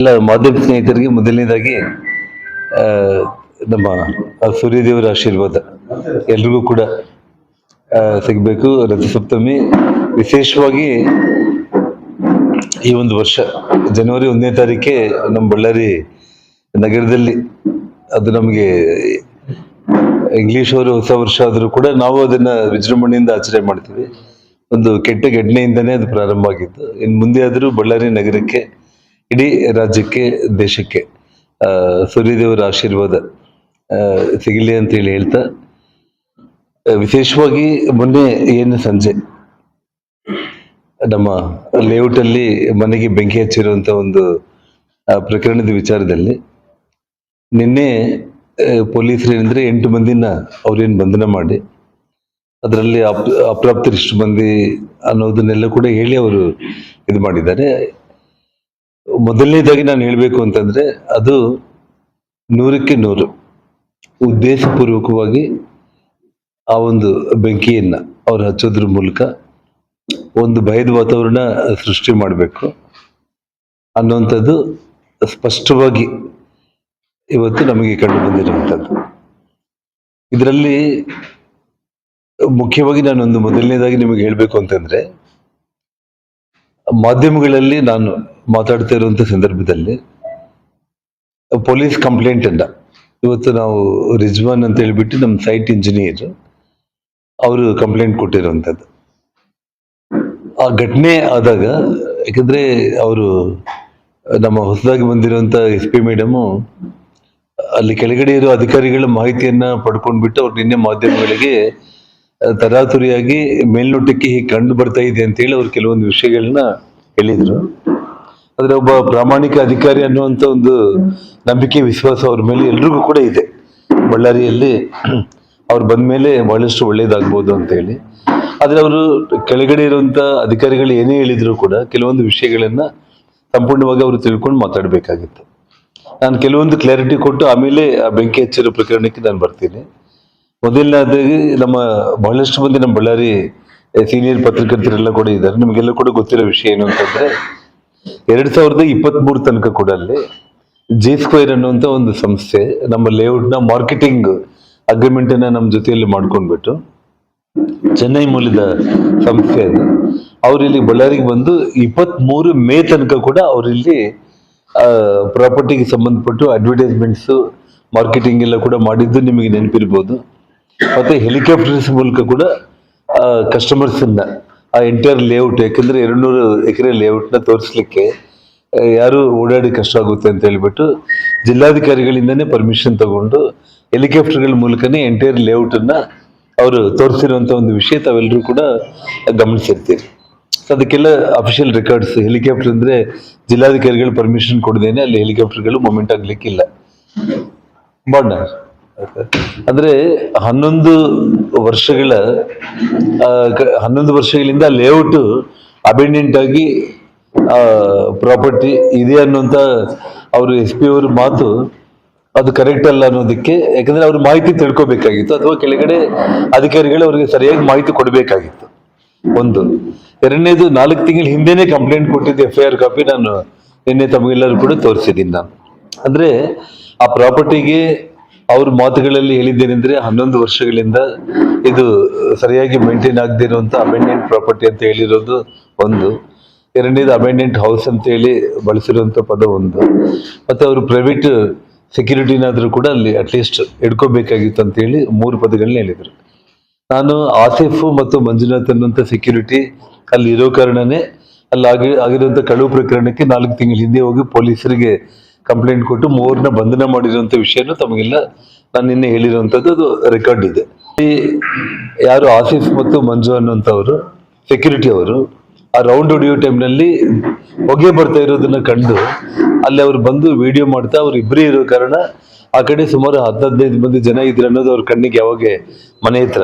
ಎಲ್ಲ ಮಾಧ್ಯಮ ಸ್ನೇಹಿತರಿಗೆ ಮೊದಲನೇದಾಗಿ ಆ, ನಮ್ಮ ಸೂರ್ಯದೇವರ ಆಶೀರ್ವಾದ ಎಲ್ರಿಗೂ ಕೂಡ ಸಿಗಬೇಕು. ರಥಸಪ್ತಮಿ ವಿಶೇಷವಾಗಿ ಈ ಒಂದು ವರ್ಷ ಜನವರಿ 1ನೇ ತಾರೀಕೆ ನಮ್ಮ ಬಳ್ಳಾರಿ ನಗರದಲ್ಲಿ, ಅದು ನಮಗೆ ಇಂಗ್ಲಿಷ್ ಅವರು ಹೊಸ ವರ್ಷ ಆದರೂ ಕೂಡ ನಾವು ಅದನ್ನ ವಿಜೃಂಭಣೆಯಿಂದ ಆಚರಣೆ ಮಾಡ್ತೀವಿ. ಒಂದು ಕೆಟ್ಟ ಘಟನೆಯಿಂದನೇ ಅದು ಪ್ರಾರಂಭ ಆಗಿತ್ತು. ಇನ್ನು ಮುಂದೆ ಆದರೂ ಬಳ್ಳಾರಿ ನಗರಕ್ಕೆ, ಇಡೀ ರಾಜ್ಯಕ್ಕೆ, ದೇಶಕ್ಕೆ ಸೂರ್ಯದೇವರ ಆಶೀರ್ವಾದ ಸಿಗಲಿ ಅಂತ ಹೇಳಿ ಹೇಳ್ತಾ, ವಿಶೇಷವಾಗಿ ಮೊನ್ನೆ ಏನು ಸಂಜೆ ನಮ್ಮ ಲೇಔಟ್ ಅಲ್ಲಿ ಮನೆಗೆ ಬೆಂಕಿ ಹಚ್ಚಿರುವಂತ ಒಂದು ಪ್ರಕರಣದ ವಿಚಾರದಲ್ಲಿ ನಿನ್ನೆ ಪೊಲೀಸರು ಏನಂದ್ರೆ 8 ಮಂದಿನ ಅವ್ರೇನು ಬಂಧನ ಮಾಡಿ, ಅದರಲ್ಲಿ ಅಪ್ರಾಪ್ತರು ಇಷ್ಟು ಮಂದಿ ಅನ್ನೋದನ್ನೆಲ್ಲ ಕೂಡ ಹೇಳಿ ಅವರು ಇದು ಮಾಡಿದ್ದಾರೆ. ಮೊದಲನೇದಾಗಿ ನಾನು ಹೇಳ್ಬೇಕು ಅಂತಂದ್ರೆ, ಅದು 100ಕ್ಕೆ 100 ಉದ್ದೇಶಪೂರ್ವಕವಾಗಿ ಆ ಒಂದು ಬೆಂಕಿಯನ್ನ ಅವ್ರು ಹಚ್ಚೋದ್ರ ಮೂಲಕ ಒಂದು ಭಯದ ವಾತಾವರಣ ಸೃಷ್ಟಿ ಮಾಡಬೇಕು ಅನ್ನುವಂಥದ್ದು ಸ್ಪಷ್ಟವಾಗಿ ಇವತ್ತು ನಮಗೆ ಕಂಡು ಬಂದಿರುವಂಥದ್ದು. ಇದರಲ್ಲಿ ಮುಖ್ಯವಾಗಿ ನಾನೊಂದು ಮೊದಲನೇದಾಗಿ ನಿಮಗೆ ಹೇಳ್ಬೇಕು ಅಂತಂದ್ರೆ, ಮಾಧ್ಯಮಗಳಲ್ಲಿ ನಾನು ಮಾತಾಡ್ತಾ ಇರುವಂತ ಸಂದರ್ಭದಲ್ಲಿ ಪೊಲೀಸ್ ಕಂಪ್ಲೇಂಟ್ ಅನ್ನ ಇವತ್ತು ನಾವು ರಿಜ್ವಾನ್ ಅಂತ ಹೇಳ್ಬಿಟ್ಟು ನಮ್ಮ ಸೈಟ್ ಇಂಜಿನಿಯರ್ ಅವರು ಕಂಪ್ಲೇಂಟ್ ಕೊಟ್ಟಿರುವಂತದ್ದು. ಆ ಘಟನೆ ಆದಾಗ, ಯಾಕಂದ್ರೆ ಅವರು ನಮ್ಮ ಹೊಸದಾಗಿ ಬಂದಿರುವಂತ SP ಮೇಡಮು ಅಲ್ಲಿ ಕೆಳಗಡೆ ಇರೋ ಅಧಿಕಾರಿಗಳ ಮಾಹಿತಿಯನ್ನ ಪಡ್ಕೊಂಡ್ಬಿಟ್ಟು ಅವ್ರು ನಿನ್ನೆ ಮಾಧ್ಯಮಗಳಿಗೆ ತರಾತುರಿಯಾಗಿ ಮೇಲ್ನೋಟಕ್ಕೆ ಹೀಗೆ ಕಂಡು ಬರ್ತಾ ಇದೆ ಅಂತ ಹೇಳಿ ಅವ್ರು ಕೆಲವೊಂದು ವಿಷಯಗಳನ್ನ ಹೇಳಿದ್ರು. ಆದ್ರೆ ಒಬ್ಬ ಪ್ರಾಮಾಣಿಕ ಅಧಿಕಾರಿ ಅನ್ನುವಂತ ಒಂದು ನಂಬಿಕೆ, ವಿಶ್ವಾಸ ಅವ್ರ ಮೇಲೆ ಎಲ್ರಿಗೂ ಕೂಡ ಇದೆ. ಬಳ್ಳಾರಿಯಲ್ಲಿ ಅವ್ರು ಬಂದ್ಮೇಲೆ ಬಹಳಷ್ಟು ಒಳ್ಳೇದಾಗ್ಬೋದು ಅಂತ ಹೇಳಿ. ಆದ್ರೆ ಅವರು ಕೆಳಗಡೆ ಇರುವಂತ ಅಧಿಕಾರಿಗಳು ಏನೇ ಹೇಳಿದ್ರು ಕೂಡ ಕೆಲವೊಂದು ವಿಷಯಗಳನ್ನ ಸಂಪೂರ್ಣವಾಗಿ ಅವರು ತಿಳ್ಕೊಂಡು ಮಾತಾಡ್ಬೇಕಾಗಿತ್ತು. ನಾನು ಕೆಲವೊಂದು ಕ್ಲಾರಿಟಿ ಕೊಟ್ಟು ಆಮೇಲೆ ಆ ಬೆಂಕಿ ಹಚ್ಚಿರೋ ಪ್ರಕರಣಕ್ಕೆ ನಾನು ಬರ್ತೀನಿ. ಮೊದಲನೇದಾಗಿ ನಮ್ಮ ಬಹಳಷ್ಟು ಮಂದಿ ನಮ್ಮ ಬಳ್ಳಾರಿ ಸೀನಿಯರ್ ಪತ್ರಕರ್ತರೆಲ್ಲ ಕೂಡ ಇದ್ದಾರೆ. ನಿಮಗೆಲ್ಲ ಕೂಡ ಗೊತ್ತಿರೋ ವಿಷಯ ಏನು ಅಂತಂದ್ರೆ, 2023 ತನಕ ಕೂಡ ಅಲ್ಲಿ G2 ಅನ್ನುವಂತ ಒಂದು ಸಂಸ್ಥೆ ನಮ್ಮ ಲೇಔಟ್ ನ ಮಾರ್ಕೆಟಿಂಗ್ ಅಗ್ರಿಮೆಂಟ್ ಅನ್ನ ನಮ್ಮ ಜೊತೆಯಲ್ಲಿ ಮಾಡ್ಕೊಂಡ್ಬಿಟ್ಟು, ಚೆನ್ನೈ ಮೂಲದ ಸಂಸ್ಥೆ ಅದು, ಅವ್ರು ಇಲ್ಲಿ ಬಳ್ಳಾರಿಗೆ ಬಂದು 23 ಮೇ ತನಕ ಕೂಡ ಅವ್ರಿಲ್ಲಿ ಪ್ರಾಪರ್ಟಿಗೆ ಸಂಬಂಧಪಟ್ಟು ಅಡ್ವರ್ಟೈಸ್ಮೆಂಟ್ಸ್, ಮಾರ್ಕೆಟಿಂಗ್ ಎಲ್ಲ ಕೂಡ ಮಾಡಿದ್ದು ನಿಮಗೆ ನೆನಪಿರ್ಬೋದು. ಮತ್ತೆ ಹೆಲಿಕಾಪ್ಟರ್ಸ್ ಮೂಲಕ ಕೂಡ ಕಸ್ಟಮರ್ಸ್ ಅನ್ನ ಆ ಎಂಟೈರ್ ಲೇಔಟ್, ಯಾಕಂದ್ರೆ 200 ಎಕರೆ ಲೇಔಟ್ ನ ತೋರಿಸ್ಲಿಕ್ಕೆ ಯಾರು ಓಡಾಡಿ ಕಷ್ಟ ಆಗುತ್ತೆ ಅಂತ ಹೇಳ್ಬಿಟ್ಟು ಜಿಲ್ಲಾಧಿಕಾರಿಗಳಿಂದನೇ ಪರ್ಮಿಷನ್ ತಗೊಂಡು ಹೆಲಿಕಾಪ್ಟರ್ಗಳ ಮೂಲಕನೇ ಎಂಟೈರ್ ಲೇಔಟ್ ಅನ್ನ ಅವರು ತೋರಿಸಿರುವಂತ ಒಂದು ವಿಷಯ ತಾವೆಲ್ಲರೂ ಕೂಡ ಗಮನಿಸಿರ್ತೀರಿ. ಅದಕ್ಕೆಲ್ಲ ಅಫಿಷಿಯಲ್ ರೆಕಾರ್ಡ್ಸ್. ಹೆಲಿಕಾಪ್ಟರ್ ಅಂದ್ರೆ ಜಿಲ್ಲಾಧಿಕಾರಿಗಳು ಪರ್ಮಿಷನ್ ಕೊಡದೇನೆ ಅಲ್ಲಿ ಹೆಲಿಕಾಪ್ಟರ್ಗಳು ಮೂವ್ಮೆಂಟ್ ಆಗ್ಲಿಕ್ಕಿಲ್ಲ. ಬಾಂಡ ಅಂದ್ರೆ 11 ವರ್ಷಗಳಿಂದ ಲೇಔಟ್ ಅಬೆಂಡೆಂಟ್ ಆಗಿ ಪ್ರಾಪರ್ಟಿ ಇದೆ ಅನ್ನುವಂತ ಅವರು SP ಅವ್ರ ಮಾತು ಅದು ಕರೆಕ್ಟ್ ಅಲ್ಲ ಅನ್ನೋದಕ್ಕೆ. ಯಾಕಂದ್ರೆ ಅವ್ರ ಮಾಹಿತಿ ತಿಳ್ಕೊಬೇಕಾಗಿತ್ತು, ಅಥವಾ ಕೆಳಗಡೆ ಅಧಿಕಾರಿಗಳು ಅವ್ರಿಗೆ ಸರಿಯಾಗಿ ಮಾಹಿತಿ ಕೊಡಬೇಕಾಗಿತ್ತು. ಒಂದು. ಎರಡನೇದು, 4 ತಿಂಗಳ ಹಿಂದೆನೆ ಕಂಪ್ಲೇಂಟ್ ಕೊಟ್ಟಿದ್ದ FIR ಕಾಪಿ ನಾನು ನಿನ್ನೆ ತಮಗೆಲ್ಲರೂ ಕೂಡ ತೋರಿಸಿದ್ದೀನಿ. ನಾನು ಅಂದ್ರೆ ಆ ಪ್ರಾಪರ್ಟಿಗೆ ಅವ್ರ ಮಾತುಗಳಲ್ಲಿ ಹೇಳಿದ್ದೇನೆಂದ್ರೆ, 11 ವರ್ಷಗಳಿಂದ ಇದು ಸರಿಯಾಗಿ ಮೇಂಟೈನ್ ಆಗದೆ ಇರುವಂತ ಅಬೆಂಡೆಂಟ್ ಪ್ರಾಪರ್ಟಿ ಅಂತ ಹೇಳಿರೋದು ಒಂದು. ಎರಡನೇದು, ಅಬೆಂಡೆಂಟ್ ಹೌಸ್ ಅಂತ ಹೇಳಿ ಬಳಸಿರುವಂತ ಪದ ಒಂದು. ಮತ್ತೆ ಅವರು ಪ್ರೈವೇಟ್ ಸೆಕ್ಯೂರಿಟಿನಾದ್ರೂ ಕೂಡ ಅಲ್ಲಿ ಅಟ್ಲೀಸ್ಟ್ ಇಡ್ಕೋಬೇಕಾಗಿತ್ತು ಅಂತ ಹೇಳಿ 3 ಪದಗಳನ್ನ ಹೇಳಿದ್ರು. ನಾನು ಆಸಿಫ್ ಮತ್ತು ಮಂಜುನಾಥ್ ಅನ್ನುವಂತ ಸೆಕ್ಯೂರಿಟಿ ಅಲ್ಲಿ ಇರೋ ಕಾರಣನೇ ಅಲ್ಲಿ ಆಗಿರುವಂತ ಕಳುವು ಪ್ರಕರಣಕ್ಕೆ 4 ತಿಂಗಳ ಹಿಂದೆ ಹೋಗಿ ಪೊಲೀಸರಿಗೆ ಕಂಪ್ಲೇಂಟ್ ಕೊಟ್ಟು 3ರನ್ನ ಬಂಧನ ಮಾಡಿರುವಂತ ವಿಷಯನೂ ತಮಗೆಲ್ಲ ನಾನು ನಿನ್ನೆ ಹೇಳಿರುವಂತದ್ದು, ಅದು ರೆಕಾರ್ಡ್ ಇದೆ. ಯಾರು ಆಸಿಫ್ ಮತ್ತು ಮಂಜು ಅನ್ನುವಂಥವ್ರು ಸೆಕ್ಯೂರಿಟಿ ಅವರು ಆ ರೌಂಡ್ ಹೊಡೆಯೋ ಟೈಮ್ನಲ್ಲಿ ಹೊಗೆ ಬರ್ತಾ ಇರೋದನ್ನ ಕಂಡು ಅಲ್ಲಿ ಅವ್ರು ಬಂದು ವಿಡಿಯೋ ಮಾಡ್ತಾ, ಅವ್ರು ಇಬ್ಬರೇ ಇರೋ ಕಾರಣ ಆ ಕಡೆ ಸುಮಾರು 10-15 ಮಂದಿ ಜನ ಇದ್ರು ಅನ್ನೋದು ಅವ್ರ ಕಣ್ಣಿಗೆ ಯಾವಾಗ ಮನೆ ಹತ್ರ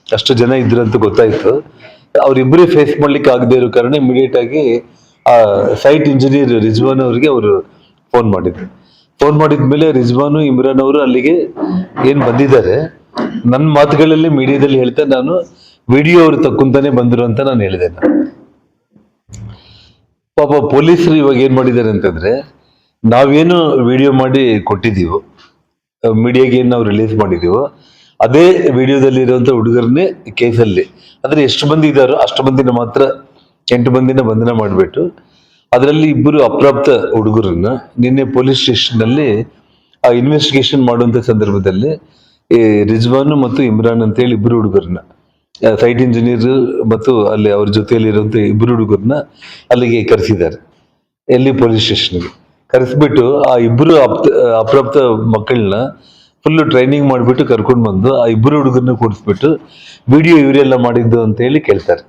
ಅಷ್ಟು ಜನ ಇದ್ರಂತ ಗೊತ್ತಾಯ್ತು. ಅವ್ರಿಬ್ಬರೇ ಫೇಸ್ ಮಾಡ್ಲಿಕ್ಕೆ ಆಗದೆ ಇರೋ ಕಾರಣ ಇಮಿಡಿಯೇಟ್ ಆಗಿ ಆ ಸೈಟ್ ಇಂಜಿನಿಯರ್ ರಿಜ್ವಾನ್ ಅವ್ರಿಗೆ ಅವರು ಫೋನ್ ಮಾಡಿದ್ರು. ಫೋನ್ ಮಾಡಿದ್ಮೇಲೆ ರಿಜ್ವಾನು, ಇಮ್ರಾನ್ ಅವರು ಅಲ್ಲಿಗೆ ಏನ್ ಬಂದಿದ್ದಾರೆ, ನನ್ನ ಮಾತುಗಳಲ್ಲಿ ಮೀಡಿಯಾದಲ್ಲಿ ಹೇಳ್ತಾ ನಾನು ವಿಡಿಯೋ ಅವ್ರು ತಕ್ಕೊಂತಾನೆ ಬಂದ್ರು ಅಂತ ನಾನು ಹೇಳಿದೆ. ಪಾಪ ಪೊಲೀಸರು ಇವಾಗ ಏನ್ ಮಾಡಿದ್ದಾರೆ ಅಂತಂದ್ರೆ, ನಾವೇನು ವಿಡಿಯೋ ಮಾಡಿ ಕೊಟ್ಟಿದ್ದೀವೋ, ಮೀಡಿಯಾಗೆ ಏನು ನಾವು ರಿಲೀಸ್ ಮಾಡಿದ್ದೀವೋ ಅದೇ ವಿಡಿಯೋದಲ್ಲಿ ಇರುವಂತ ಹುಡುಗರನ್ನೇ ಕೇಸಲ್ಲಿ ಅಂದ್ರೆ ಎಷ್ಟು ಮಂದಿ ಇದ್ದಾರೋ ಅಷ್ಟು ಮಂದಿನ ಮಾತ್ರ 8 ಮಂದಿನ ಬಂಧನ ಮಾಡಿಬಿಟ್ಟು ಅದರಲ್ಲಿ 2 ಅಪ್ರಾಪ್ತ ಹುಡುಗರನ್ನ ನಿನ್ನೆ ಪೊಲೀಸ್ ಸ್ಟೇಷನ್ ಅಲ್ಲಿ ಆ ಇನ್ವೆಸ್ಟಿಗೇಷನ್ ಮಾಡುವಂತ ಸಂದರ್ಭದಲ್ಲಿ ಈ ರಿಜ್ವಾನ್ ಮತ್ತು ಇಮ್ರಾನ್ ಅಂತ ಹೇಳಿ 2 ಹುಡುಗರನ್ನ ಸೈಟ್ ಇಂಜಿನಿಯರ್ ಮತ್ತು ಅಲ್ಲಿ ಅವ್ರ ಜೊತೆಯಲ್ಲಿ ಇರುವಂತ 2 ಹುಡುಗರನ್ನ ಅಲ್ಲಿಗೆ ಕರೆಸಿದ್ದಾರೆ. ಎಲ್ಲಿ ಪೊಲೀಸ್ ಸ್ಟೇಷನ್ಗೆ ಕರೆಸ್ಬಿಟ್ಟು ಆ 2 ಅಪ್ರಾಪ್ತ ಮಕ್ಕಳನ್ನ ಫುಲ್ ಟ್ರೈನಿಂಗ್ ಮಾಡಿಬಿಟ್ಟು ಕರ್ಕೊಂಡು ಬಂದು ಆ 2 ಹುಡುಗರನ್ನ ಕೂಡಿಸ್ಬಿಟ್ಟು ವಿಡಿಯೋ ಇವರೆಲ್ಲ ಮಾಡಿದ್ದು ಅಂತ ಹೇಳಿ ಕೇಳ್ತಾರೆ.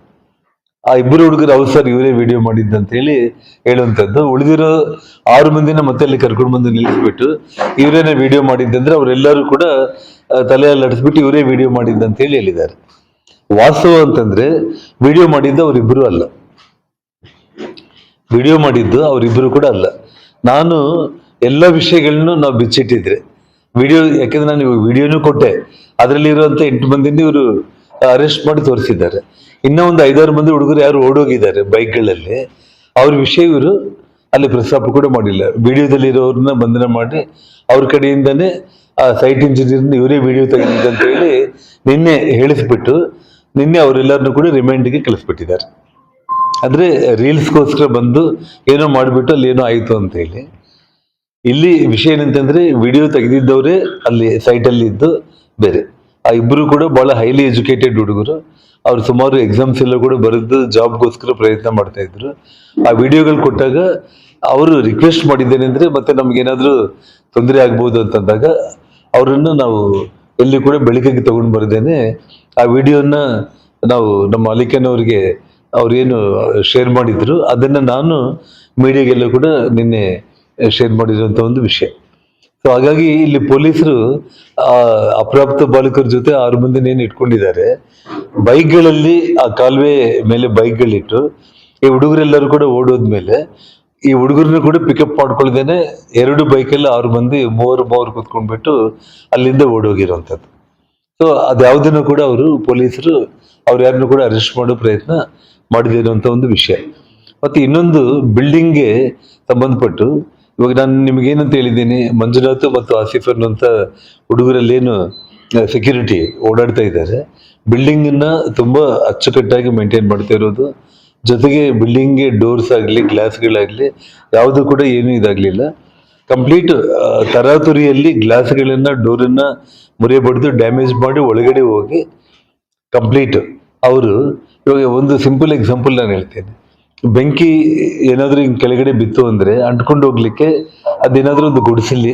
ಆ 2 ಹುಡುಗರು ಹೌದು ಸರ್ ಇವರೇ ವಿಡಿಯೋ ಮಾಡಿದ್ದು ಅಂತ ಹೇಳಿ ಹೇಳುವಂಥದ್ದು. ಉಳಿದಿರೋ 6 ಮಂದಿನ ಮತ್ತೆ ಅಲ್ಲಿ ಕರ್ಕೊಂಡು ಬಂದು ನಿಲ್ಲಿಸ್ಬಿಟ್ಟು ಇವರೇನೆ ವಿಡಿಯೋ ಮಾಡಿದ್ದಂದ್ರೆ ಅವರೆಲ್ಲರೂ ಕೂಡ ತಲೆಯಲ್ಲಿ ಅಡಿಸ್ಬಿಟ್ಟು ಇವರೇ ವಿಡಿಯೋ ಮಾಡಿದ್ದಂತ ಹೇಳಿ ಹೇಳಿದ್ದಾರೆ. ವಾಸ್ತವ ಅಂತಂದ್ರೆ ವಿಡಿಯೋ ಮಾಡಿದ್ದು ಅವರಿಬ್ಬರು ಅಲ್ಲ, ವಿಡಿಯೋ ಮಾಡಿದ್ದು ಅವರಿಬ್ಬರು ಕೂಡ ಅಲ್ಲ. ನಾನು ಎಲ್ಲ ವಿಷಯಗಳನ್ನು ನಾವು ಬಿಚ್ಚಿಟ್ಟಿದ್ರೆ ವಿಡಿಯೋ, ಯಾಕೆಂದ್ರೆ ನಾನು ವಿಡಿಯೋನು ಕೊಟ್ಟೆ, ಅದರಲ್ಲಿ ಇರುವಂತ 8 ಮಂದಿನ ಇವರು ಅರೆಸ್ಟ್ ಮಾಡಿ ತೋರಿಸಿದ್ದಾರೆ. ಇನ್ನ ಒಂದು 5-6 ಮಂದಿ ಹುಡುಗರು ಯಾರು ಓಡೋಗಿದ್ದಾರೆ ಬೈಕ್ಗಳಲ್ಲಿ, ಅವ್ರ ವಿಷಯ ಇವರು ಅಲ್ಲಿ ಪ್ರಸ್ತಾಪ ಕೂಡ ಮಾಡಿಲ್ಲ. ವಿಡಿಯೋದಲ್ಲಿ ಇರೋರನ್ನ ಬಂಧನ ಮಾಡಿ ಅವ್ರ ಕಡೆಯಿಂದನೇ ಆ ಸೈಟ್ ಇಂಜಿನಿಯರ್ನ ಇವರೇ ವಿಡಿಯೋ ತೆಗೆದಿದ್ದ ಅಂತ ಹೇಳಿ ನಿನ್ನೆ ಹೇಳಿಸ್ಬಿಟ್ಟು ನಿನ್ನೆ ಅವರೆಲ್ಲರನ್ನು ಕೂಡ ರಿಮೈಂಡ್ಗೆ ಕಳಿಸ್ಬಿಟ್ಟಿದ್ದಾರೆ. ಅಂದ್ರೆ ರೀಲ್ಸ್ಗೋಸ್ಕರ ಬಂದು ಏನೋ ಮಾಡಿಬಿಟ್ಟು ಅಲ್ಲಿ ಏನೋ ಆಯ್ತು ಅಂತ ಹೇಳಿ. ಇಲ್ಲಿ ವಿಷಯ ಏನಂತಂದ್ರೆ ವಿಡಿಯೋ ತೆಗೆದಿದ್ದವರೇ ಅಲ್ಲಿ ಸೈಟ್ ಅಲ್ಲಿ ಇದ್ದು ಬೇರೆ. ಆ 2 ಕೂಡ ಬಹಳ ಹೈಲಿ ಎಜುಕೇಟೆಡ್ ಹುಡುಗರು. ಅವ್ರು ಸುಮಾರು ಎಕ್ಸಾಮ್ಸ್ ಎಲ್ಲ ಕೂಡ ಬರೆದು ಜಾಬ್ಗೋಸ್ಕರ ಪ್ರಯತ್ನ ಮಾಡ್ತಾ ಇದ್ರು. ಆ ವಿಡಿಯೋಗಳು ಕೊಟ್ಟಾಗ ಅವರು ರಿಕ್ವೆಸ್ಟ್ ಮಾಡಿದ್ದೇನೆ ಅಂದ್ರೆ ಮತ್ತೆ ನಮ್ಗೆ ಏನಾದ್ರು ತೊಂದರೆ ಆಗ್ಬೋದು ಅಂತಂದಾಗ ಅವರನ್ನು ನಾವು ಎಲ್ಲಿ ಕೂಡ ಬೆಳಕಿಗೆ ತಗೊಂಡು ಬರ್ದೇನೆ ಆ ವಿಡಿಯೋನ ನಾವು ನಮ್ಮ ಅಲಿಖಾನವ್ರಿಗೆ ಅವ್ರೇನು ಶೇರ್ ಮಾಡಿದ್ರು ಅದನ್ನ ನಾನು ಮೀಡಿಯಾಗೆಲ್ಲ ಕೂಡ ನಿನ್ನೆ ಶೇರ್ ಮಾಡಿರುವಂತ ಒಂದು ವಿಷಯ. ಸೊ ಹಾಗಾಗಿ ಇಲ್ಲಿ ಪೊಲೀಸರು ಆ ಅಪ್ರಾಪ್ತ ಬಾಲಕರ ಜೊತೆ 6 ಮಂದಿನ ಏನು ಇಟ್ಕೊಂಡಿದ್ದಾರೆ, ಬೈಕ್ಗಳಲ್ಲಿ ಆ ಕಾಲುವೆ ಮೇಲೆ ಬೈಕ್ಗಳಿಟ್ಟು ಈ ಹುಡುಗರೆಲ್ಲರೂ ಕೂಡ ಓಡೋದ್ಮೇಲೆ ಈ ಹುಡುಗರನ್ನ ಕೂಡ ಪಿಕಪ್ ಮಾಡ್ಕೊಳ್ದೇನೆ 2 ಬೈಕಲ್ಲಿ 6 ಮಂದಿ 3 ಕೂತ್ಕೊಂಡ್ಬಿಟ್ಟು ಅಲ್ಲಿಂದ ಓಡೋಗಿರುವಂಥದ್ದು. ಸೊ ಅದ್ಯಾವುದನ್ನು ಕೂಡ ಅವರು ಪೊಲೀಸರು ಅವ್ರು ಯಾರನ್ನು ಕೂಡ ಅರೆಸ್ಟ್ ಮಾಡೋ ಪ್ರಯತ್ನ ಮಾಡದಿರುವಂತ ಒಂದು ವಿಷಯ. ಮತ್ತೆ ಇನ್ನೊಂದು ಬಿಲ್ಡಿಂಗ್ಗೆ ಸಂಬಂಧಪಟ್ಟು ಇವಾಗ ನಾನು ನಿಮ್ಗೇನಂತ ಹೇಳಿದ್ದೀನಿ, ಮಂಜುನಾಥ್ ಮತ್ತು ಆಸಿಫ್ ಅನ್ನುವಂತ ಹುಡುಗರಲ್ಲಿ ಏನು ಸೆಕ್ಯೂರಿಟಿ ಓಡಾಡ್ತಾ ಇದ್ದಾರೆ, ಬಿಲ್ಡಿಂಗ್ ಅನ್ನ ತುಂಬಾ ಅಚ್ಚುಕಟ್ಟಾಗಿ ಮೇಂಟೈನ್ ಮಾಡ್ತಾ ಇರೋದು, ಜೊತೆಗೆ ಬಿಲ್ಡಿಂಗ್ಗೆ ಡೋರ್ಸ್ ಆಗಲಿ ಗ್ಲಾಸ್ಗಳಾಗ್ಲಿ ಯಾವುದು ಕೂಡ ಏನೂ ಇದಾಗ್ಲಿಲ್ಲ. ಕಂಪ್ಲೀಟ್ ತರಾತುರಿಯಲ್ಲಿ ಗ್ಲಾಸ್ಗಳನ್ನ ಡೋರನ್ನ ಮುರಿಯಬಡ್ದು ಡ್ಯಾಮೇಜ್ ಮಾಡಿ ಒಳಗಡೆ ಹೋಗಿ ಕಂಪ್ಲೀಟ್ ಅವರು ಇವಾಗ ಒಂದು ಸಿಂಪಲ್ ಎಕ್ಸಾಂಪಲ್ ನಾನು ಹೇಳ್ತೇನೆ. ಬೆಂಕಿ ಏನಾದ್ರೂ ಹಿಂಗ್ ಕೆಳಗಡೆ ಬಿತ್ತು ಅಂದ್ರೆ ಅಂಟ್ಕೊಂಡು ಹೋಗ್ಲಿಕ್ಕೆ ಅದೇನಾದ್ರೂ ಒಂದು ಗುಡಿಸಲಿ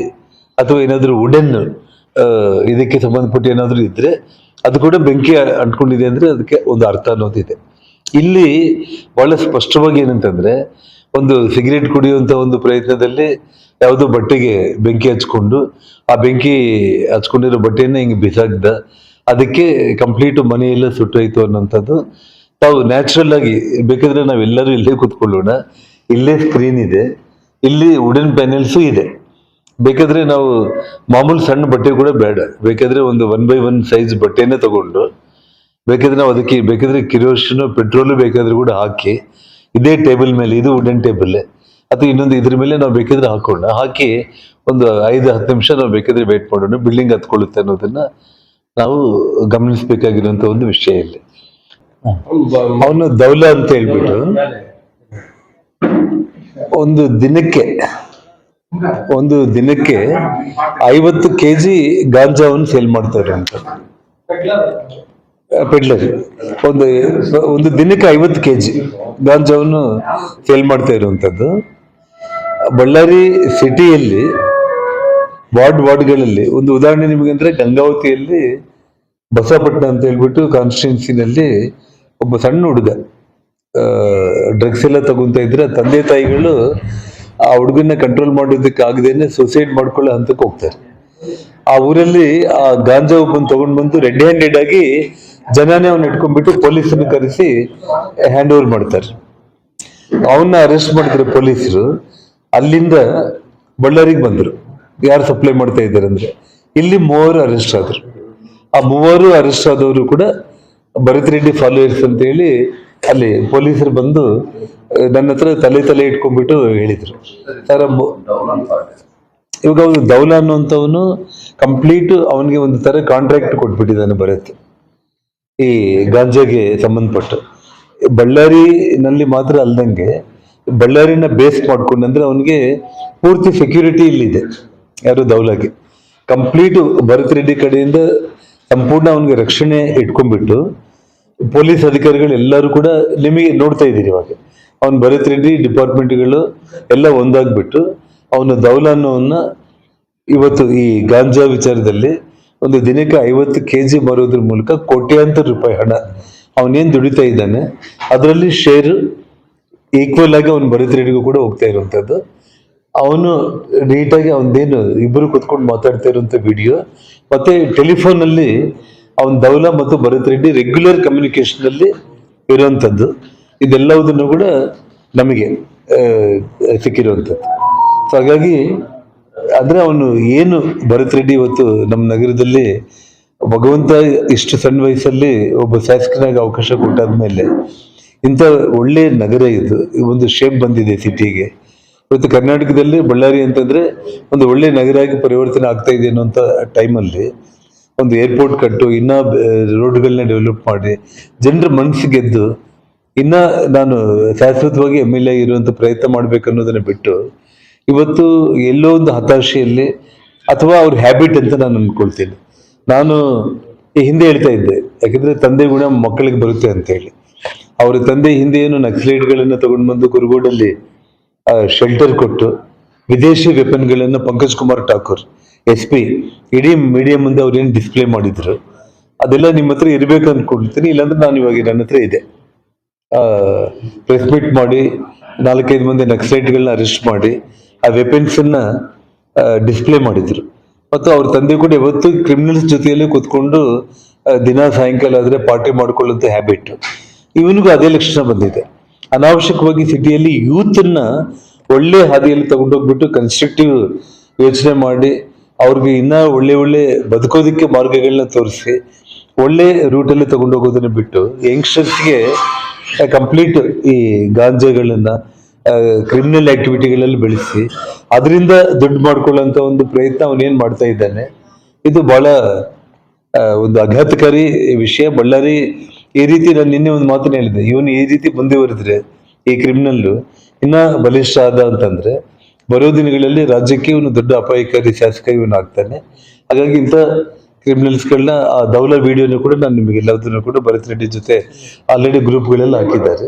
ಅಥವಾ ಏನಾದ್ರೂ ವುಡನ್ ಇದಕ್ಕೆ ಸಂಬಂಧಪಟ್ಟು ಏನಾದ್ರೂ ಇದ್ರೆ ಅದು ಕೂಡ ಬೆಂಕಿ ಅಂಟ್ಕೊಂಡಿದೆ ಅಂದ್ರೆ ಅದಕ್ಕೆ ಒಂದು ಅರ್ಥ ಅನ್ನೋದಿದೆ. ಇಲ್ಲಿ ಬಹಳ ಸ್ಪಷ್ಟವಾಗಿ ಏನಂತಂದ್ರೆ ಒಂದು ಸಿಗರೇಟ್ ಕುಡಿಯುವಂತ ಒಂದು ಪ್ರಯತ್ನದಲ್ಲಿ ಯಾವುದೋ ಬಟ್ಟೆಗೆ ಬೆಂಕಿ ಹಚ್ಕೊಂಡು ಆ ಬೆಂಕಿ ಹಚ್ಕೊಂಡಿರೋ ಬಟ್ಟೆಯನ್ನ ಹಿಂಗೆ ಬಿಸಾಕ್ದ, ಅದಕ್ಕೆ ಕಂಪ್ಲೀಟ್ ಮನೆಯೆಲ್ಲ ಸುಟ್ಟೋಯ್ತು ಅನ್ನೋಂಥದ್ದು. ತಾವು ನ್ಯಾಚುರಲ್ ಆಗಿ ಬೇಕಾದ್ರೆ ನಾವೆಲ್ಲರೂ ಇಲ್ಲೇ ಕೂತ್ಕೊಳ್ಳೋಣ, ಇಲ್ಲೇ ಸ್ಕ್ರೀನ್ ಇದೆ, ಇಲ್ಲಿ ವುಡನ್ ಪ್ಯಾನೆಲ್ಸು ಇದೆ. ಬೇಕಾದ್ರೆ ನಾವು ಮಾಮೂಲು ಸಣ್ಣ ಬಟ್ಟೆ ಕೂಡ ಬೇಡ, ಬೇಕಾದ್ರೆ ಒಂದು 1x1 ಸೈಜ್ ಬಟ್ಟೆನೇ ತಗೊಂಡು ಬೇಕಾದ್ರೆ ನಾವು ಅದಕ್ಕೆ ಬೇಕಾದ್ರೆ ಕಿರೋಸಿನ್ ಪೆಟ್ರೋಲ್ ಬೇಕಾದ್ರೆ ಕೂಡ ಹಾಕಿ ಇದೇ ಟೇಬಲ್ ಮೇಲೆ, ಇದು ವುಡನ್ ಟೇಬಲ್ ಅಥವಾ ಇನ್ನೊಂದು ಇದ್ರ ಮೇಲೆ ನಾವು ಬೇಕಾದ್ರೆ ಹಾಕಿ ಒಂದು 5-10 ನಿಮಿಷ ನಾವು ಬೇಕಾದ್ರೆ ವೇಟ್ ಮಾಡೋಣ, ಬಿಲ್ಡಿಂಗ್ ಹತ್ಕೊಳ್ಳುತ್ತೆ ಅನ್ನೋದನ್ನ ನಾವು ಗಮನಿಸಬೇಕಾಗಿರುವಂತ ಒಂದು ವಿಷಯ ಇಲ್ಲಿ. ಅವನು ದೌಲ ಅಂತ ಹೇಳ್ಬಿಟ್ಟು ಒಂದು ದಿನಕ್ಕೆ 50 kg ಗಾಂಜಾವನ್ನು ಸೇಲ್ ಮಾಡ್ತಾರೆ ಅಂತ. ಪೆಡ್ಲರ್ ಒಂದು ದಿನಕ್ಕೆ 50 kg ಗಾಂಜಾವನ್ನು ಸೇಲ್ ಮಾಡ್ತಾ ಇರುವಂತದ್ದು. ಬಳ್ಳಾರಿ ಸಿಟಿಯಲ್ಲಿ ವಾರ್ಡ್ಗಳಲ್ಲಿ ಒಂದು ಉದಾಹರಣೆ ನಿಮಗೆ ಅಂದ್ರೆ ಗಂಗಾವತಿಯಲ್ಲಿ ಬಸವಪಟ್ಟಣ ಅಂತ ಹೇಳ್ಬಿಟ್ಟು ಕಾನ್ಸ್ಟಿಟ್ಯೂನ್ಸಿನಲ್ಲಿ ಒಬ್ಬ ಸಣ್ಣ ಹುಡುಗ ಡ್ರಗ್ಸ್ ಎಲ್ಲ ತಗೊಂತ ಇದ್ರೆ ತಂದೆ ತಾಯಿಗಳು ಆ ಹುಡುಗನ್ನ ಕಂಟ್ರೋಲ್ ಮಾಡೋದಕ್ಕೆ ಆಗದೇನೆ ಸೂಸೈಡ್ ಮಾಡ್ಕೊಳ್ಳೋ ಹಂತಕ್ಕೆ ಹೋಗ್ತಾರೆ. ಆ ಊರಲ್ಲಿ ಆ ಗಾಂಜಾ ಒಬ್ಬನ್ ತಗೊಂಡ್ ಬಂದು ರೆಡ್ ಹ್ಯಾಂಡೆಡ್ ಆಗಿ ಜನನೇ ಅವ್ನ ಇಟ್ಕೊಂಡ್ಬಿಟ್ಟು ಪೊಲೀಸನ್ನು ಕರೆಸಿ ಹ್ಯಾಂಡ್ ಓವರ್ ಮಾಡ್ತಾರೆ. ಅವನ್ನ ಅರೆಸ್ಟ್ ಮಾಡಿದ್ರು ಪೊಲೀಸರು. ಅಲ್ಲಿಂದ ಬಳ್ಳಾರಿಗೆ ಬಂದ್ರು, ಯಾರು ಸಪ್ಲೈ ಮಾಡ್ತಾ ಇದ್ದಾರೆ ಅಂದ್ರೆ ಇಲ್ಲಿ 3 ಅರೆಸ್ಟ್ ಆದ್ರು. ಆ 3 ಅರೆಸ್ಟ್ ಆದವರು ಕೂಡ ಭರತ್ ರೆಡ್ಡಿ ಫಾಲೋಯರ್ಸ್ ಅಂತ ಹೇಳಿ ಅಲ್ಲಿ ಪೊಲೀಸರು ಬಂದು ನನ್ನ ಹತ್ರ ತಲೆ ಇಟ್ಕೊಂಡ್ಬಿಟ್ಟು ಹೇಳಿದ್ರು, ಸರ್ ಇವಾಗ ಅವ್ನು ದೌಲ ಅನ್ನುವಂಥವನು ಕಂಪ್ಲೀಟ್ ಅವನಿಗೆ ಒಂದು ತರ ಕಾಂಟ್ರಾಕ್ಟ್ ಕೊಟ್ಬಿಟ್ಟಿದ್ದಾನೆ ಭರತ್, ಈ ಗಾಂಜಾಗೆ ಸಂಬಂಧಪಟ್ಟು. ಬಳ್ಳಾರಿನಲ್ಲಿ ಮಾತ್ರ ಅಲ್ದಂಗೆ ಬಳ್ಳಾರಿನ ಬೇಸ್ ಮಾಡ್ಕೊಂಡು, ಅಂದ್ರೆ ಅವನಿಗೆ ಪೂರ್ತಿ ಸೆಕ್ಯೂರಿಟಿ ಇಲ್ಲಿದೆ, ಯಾರು ದೌಲಾಗೆ ಕಂಪ್ಲೀಟ್ ಭರತ್ ರೆಡ್ಡಿ ಕಡೆಯಿಂದ ಸಂಪೂರ್ಣ ಅವನಿಗೆ ರಕ್ಷಣೆ ಇಟ್ಕೊಂಡ್ಬಿಟ್ಟು ಪೊಲೀಸ್ ಅಧಿಕಾರಿಗಳು ಎಲ್ಲರೂ ಕೂಡ ನಿಮಗೆ ನೋಡ್ತಾ ಇದ್ದೀರಿ ಇವಾಗ. ಅವನು ಭರತ್ ರೆಡ್ಡಿ ಡಿಪಾರ್ಟ್ಮೆಂಟ್ಗಳು ಎಲ್ಲ ಒಂದಾಗ್ಬಿಟ್ಟು ಅವನು ದೌಲ ಅನ್ನೋವನ್ನ ಇವತ್ತು ಈ ಗಾಂಜಾ ವಿಚಾರದಲ್ಲಿ ಒಂದು ದಿನಕ್ಕೆ 50 kg ಬರೋದ್ರ ಮೂಲಕ ಕೋಟ್ಯಾಂತರ ರೂಪಾಯಿ ಹಣ ಅವನೇನ್ ದುಡಿತಾ ಇದ್ದಾನೆ, ಅದರಲ್ಲಿ ಶೇರ್ ಈಕ್ವಲ್ ಆಗಿ ಅವನು ಭರತ್ ರೆಡ್ಡಿಗೂ ಕೂಡ ಹೋಗ್ತಾ ಇರುವಂತದ್ದು. ಅವನು ನೀಟಾಗಿ ಅವನದೇನು ಇಬ್ಬರು ಕುತ್ಕೊಂಡು ಮಾತಾಡ್ತಾ ಇರುವಂತ ವಿಡಿಯೋ, ಮತ್ತೆ ಟೆಲಿಫೋನ್ ಅಲ್ಲಿ ಅವನ್ ದೌಲ ಮತ್ತು ಭರತ್ ರೆಡ್ಡಿ ರೆಗ್ಯುಲರ್ ಕಮ್ಯುನಿಕೇಶನ್ ಅಲ್ಲಿ ಇರುವಂತದ್ದು, ಇದೆಲ್ಲವುದನ್ನು ಕೂಡ ನಮಗೆ ಸಿಕ್ಕಿರುವಂಥದ್ದು. ಸೊ ಹಾಗಾಗಿ ಅಂದ್ರೆ ಅವನು ಏನು ಭರತ್ ರೆಡ್ಡಿ ಇವತ್ತು ನಮ್ಮ ನಗರದಲ್ಲಿ ಭಗವಂತ ಇಷ್ಟು ಸಣ್ಣ ವಯಸ್ಸಲ್ಲಿ ಒಬ್ಬ ಶಾಸಕನಾಗಿ ಅವಕಾಶ ಕೊಟ್ಟಾದ್ಮೇಲೆ ಇಂಥ ಒಳ್ಳೆ ನಗರ ಇದು, ಒಂದು ಶೇಪ್ ಬಂದಿದೆ ಸಿಟಿಗೆ. ಇವತ್ತು ಕರ್ನಾಟಕದಲ್ಲಿ ಬಳ್ಳಾರಿ ಅಂತಂದ್ರೆ ಒಂದು ಒಳ್ಳೆ ನಗರ ಆಗಿ ಪರಿವರ್ತನೆ ಆಗ್ತಾ ಇದೆ ಅನ್ನೋಂಥ ಟೈಮಲ್ಲಿ ಒಂದು ಏರ್ಪೋರ್ಟ್ ಕಟ್ಟು, ಇನ್ನ ರೋಡ್ಗಳನ್ನ ಡೆವಲಪ್ ಮಾಡಿ ಜನರ ಮನಸ್ಸು ಗೆದ್ದು ಇನ್ನ ನಾನು ಶಾಶ್ವತವಾಗಿ MLA ಇರುವಂತ ಪ್ರಯತ್ನ ಮಾಡ್ಬೇಕು ಅನ್ನೋದನ್ನ ಬಿಟ್ಟು ಇವತ್ತು ಎಲ್ಲೋ ಒಂದು ಹತಾಶೆಯಲ್ಲಿ ಅಥವಾ ಅವ್ರ ಹ್ಯಾಬಿಟ್ ಅಂತ ನಾನು ಅನ್ಕೊಳ್ತೀನಿ. ನಾನು ಈ ಹಿಂದೆ ಹೇಳ್ತಾ ಇದ್ದೆ, ಯಾಕಂದ್ರೆ ತಂದೆ ಗುಣ ಮಕ್ಕಳಿಗೆ ಬರುತ್ತೆ ಅಂತ ಹೇಳಿ. ಅವರ ತಂದೆ ಹಿಂದೆ ಏನು ನಕ್ಸಲೈಟ್ಗಳನ್ನ ತಗೊಂಡು ಬಂದು ಕುರುಗೋಡಲ್ಲಿ ಶೆಲ್ಟರ್ ಕೊಟ್ಟು ವಿದೇಶಿ ವೆಪನ್ಗಳನ್ನ ಪಂಕಜ್ ಕುಮಾರ್ ಠಾಕೂರ್ SP ಇಡೀ ಮೀಡಿಯಾ ಮುಂದೆ ಅವ್ರು ಏನು ಡಿಸ್ಪ್ಲೇ ಮಾಡಿದ್ರು, ಅದೆಲ್ಲ ನಿಮ್ಮ ಹತ್ರ ಇರ್ಬೇಕು ಅನ್ಕೊಳ್ತೀನಿ. ಇಲ್ಲಾಂದ್ರೆ ನಾನು ಇವಾಗ ನನ್ನ ಹತ್ರ ಇದೆ, ಪ್ರೆಸ್ ಮೀಟ್ ಮಾಡಿ 4-5 ಮಂದಿ ನಕ್ಸಲೈಟ್ಗಳನ್ನ ಅರೆಸ್ಟ್ ಮಾಡಿ ಆ ವೆಪನ್ಸ್ ಅನ್ನ ಡಿಸ್ಪ್ಲೇ ಮಾಡಿದ್ರು. ಮತ್ತು ಅವ್ರ ತಂದೆ ಕೂಡ ಯಾವತ್ತು ಕ್ರಿಮಿನಲ್ಸ್ ಜೊತೆಯಲ್ಲಿ ಕೂತ್ಕೊಂಡು ದಿನ ಸಾಯಂಕಾಲ ಆದ್ರೆ ಪಾರ್ಟಿ ಮಾಡ್ಕೊಳ್ಳುವಂತ ಹ್ಯಾಬಿಟ್, ಇವನಿಗೂ ಅದೇ ಲಕ್ಷಣ ಬಂದಿದೆ. ಅನಾವಶ್ಯಕವಾಗಿ ಸಿಟಿಯಲ್ಲಿ ಯೂತ್ನ ಒಳ್ಳೆ ಹಾದಿಯಲ್ಲಿ ತಗೊಂಡೋಗ್ಬಿಟ್ಟು ಕನ್ಸ್ಟ್ರಕ್ಟಿವ್ ಯೋಚನೆ ಮಾಡಿ ಅವ್ರಿಗೆ ಇನ್ನ ಒಳ್ಳೆ ಬದುಕೋದಿಕ್ಕೆ ಮಾರ್ಗಗಳನ್ನ ತೋರಿಸಿ ಒಳ್ಳೆ ರೂಟಲ್ಲಿ ತಗೊಂಡೋಗೋದನ್ನ ಬಿಟ್ಟು ಯಂಗ್ಸ್ಟರ್ಸ್ಗೆ ಕಂಪ್ಲೀಟ್ ಈ ಗಾಂಜಾಗಳನ್ನ ಕ್ರಿಮಿನಲ್ ಆಕ್ಟಿವಿಟಿಗಳಲ್ಲಿ ಬೆಳೆಸಿ ಅದರಿಂದ ದುಡ್ಡು ಮಾಡ್ಕೊಳ್ಳೋಂತ ಒಂದು ಪ್ರಯತ್ನ ಅವನೇನ್ ಮಾಡ್ತಾ ಇದ್ದಾನೆ, ಇದು ಬಹಳ ಒಂದು ಆಘಾತಕಾರಿ ವಿಷಯ. ಬಳ್ಳಾರಿ ಈ ರೀತಿ, ನಾನು ನಿನ್ನೆ ಒಂದು ಮಾತನ್ನ ಹೇಳಿದೆ, ಇವನು ಈ ರೀತಿ ಮುಂದುವರೆದ್ರೆ ಈ ಕ್ರಿಮಿನಲ್ ಇನ್ನ ಬಲಿಷ್ಠ ಆದ ಅಂತಂದ್ರೆ ಬರೋ ದಿನಗಳಲ್ಲಿ ರಾಜ್ಯಕ್ಕೆ ಇವನು ದೊಡ್ಡ ಅಪಾಯಕಾರಿ ಶಾಸಕ ಇವನು ಆಗ್ತಾನೆ. ಹಾಗಾಗಿ ಇಂಥ ಕ್ರಿಮಿನಲ್ಸ್ಗಳನ್ನ ಆ ದೌಲ ವಿಡಿಯೋನು ಕೂಡ ನಾನು ನಿಮಗೆ ಎಲ್ಲದನ್ನು ಕೂಡ ಭರತ್ ರೆಡ್ಡಿ ಜೊತೆ ಆಲ್ರೆಡಿ ಗ್ರೂಪ್ಗಳೆಲ್ಲ ಹಾಕಿದ್ದಾರೆ.